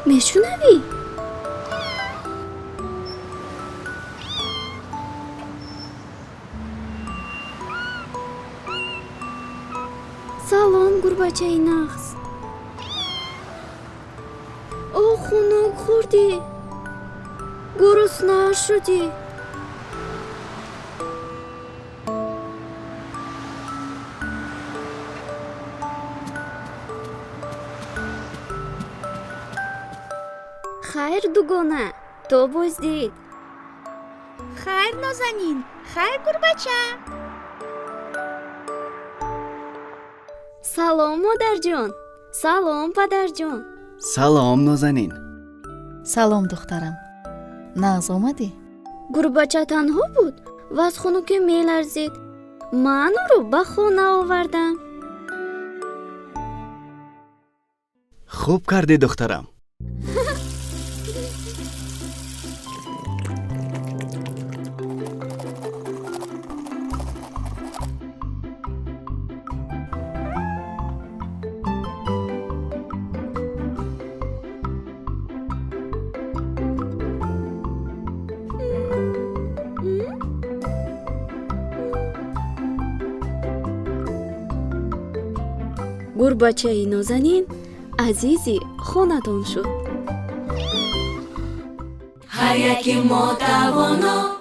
мешунавӣ? салом гурбачаи нағз. хунук хӯрдӣ? гуруснаа шудӣ? хайр дугона, то боздид. хайр нозанин, хайр гурбача. салом модарҷон. салом падарҷон. салом нозанин. салом духтарам. нағз омадӣ? гурбача танҳо буд ва аз хунуке меларзид. ман ӯро ба хона овардам. хуб кардӣ духтарам. гурбачаи нозанин азизи хонадон шуд. ҳар яки мо тавоно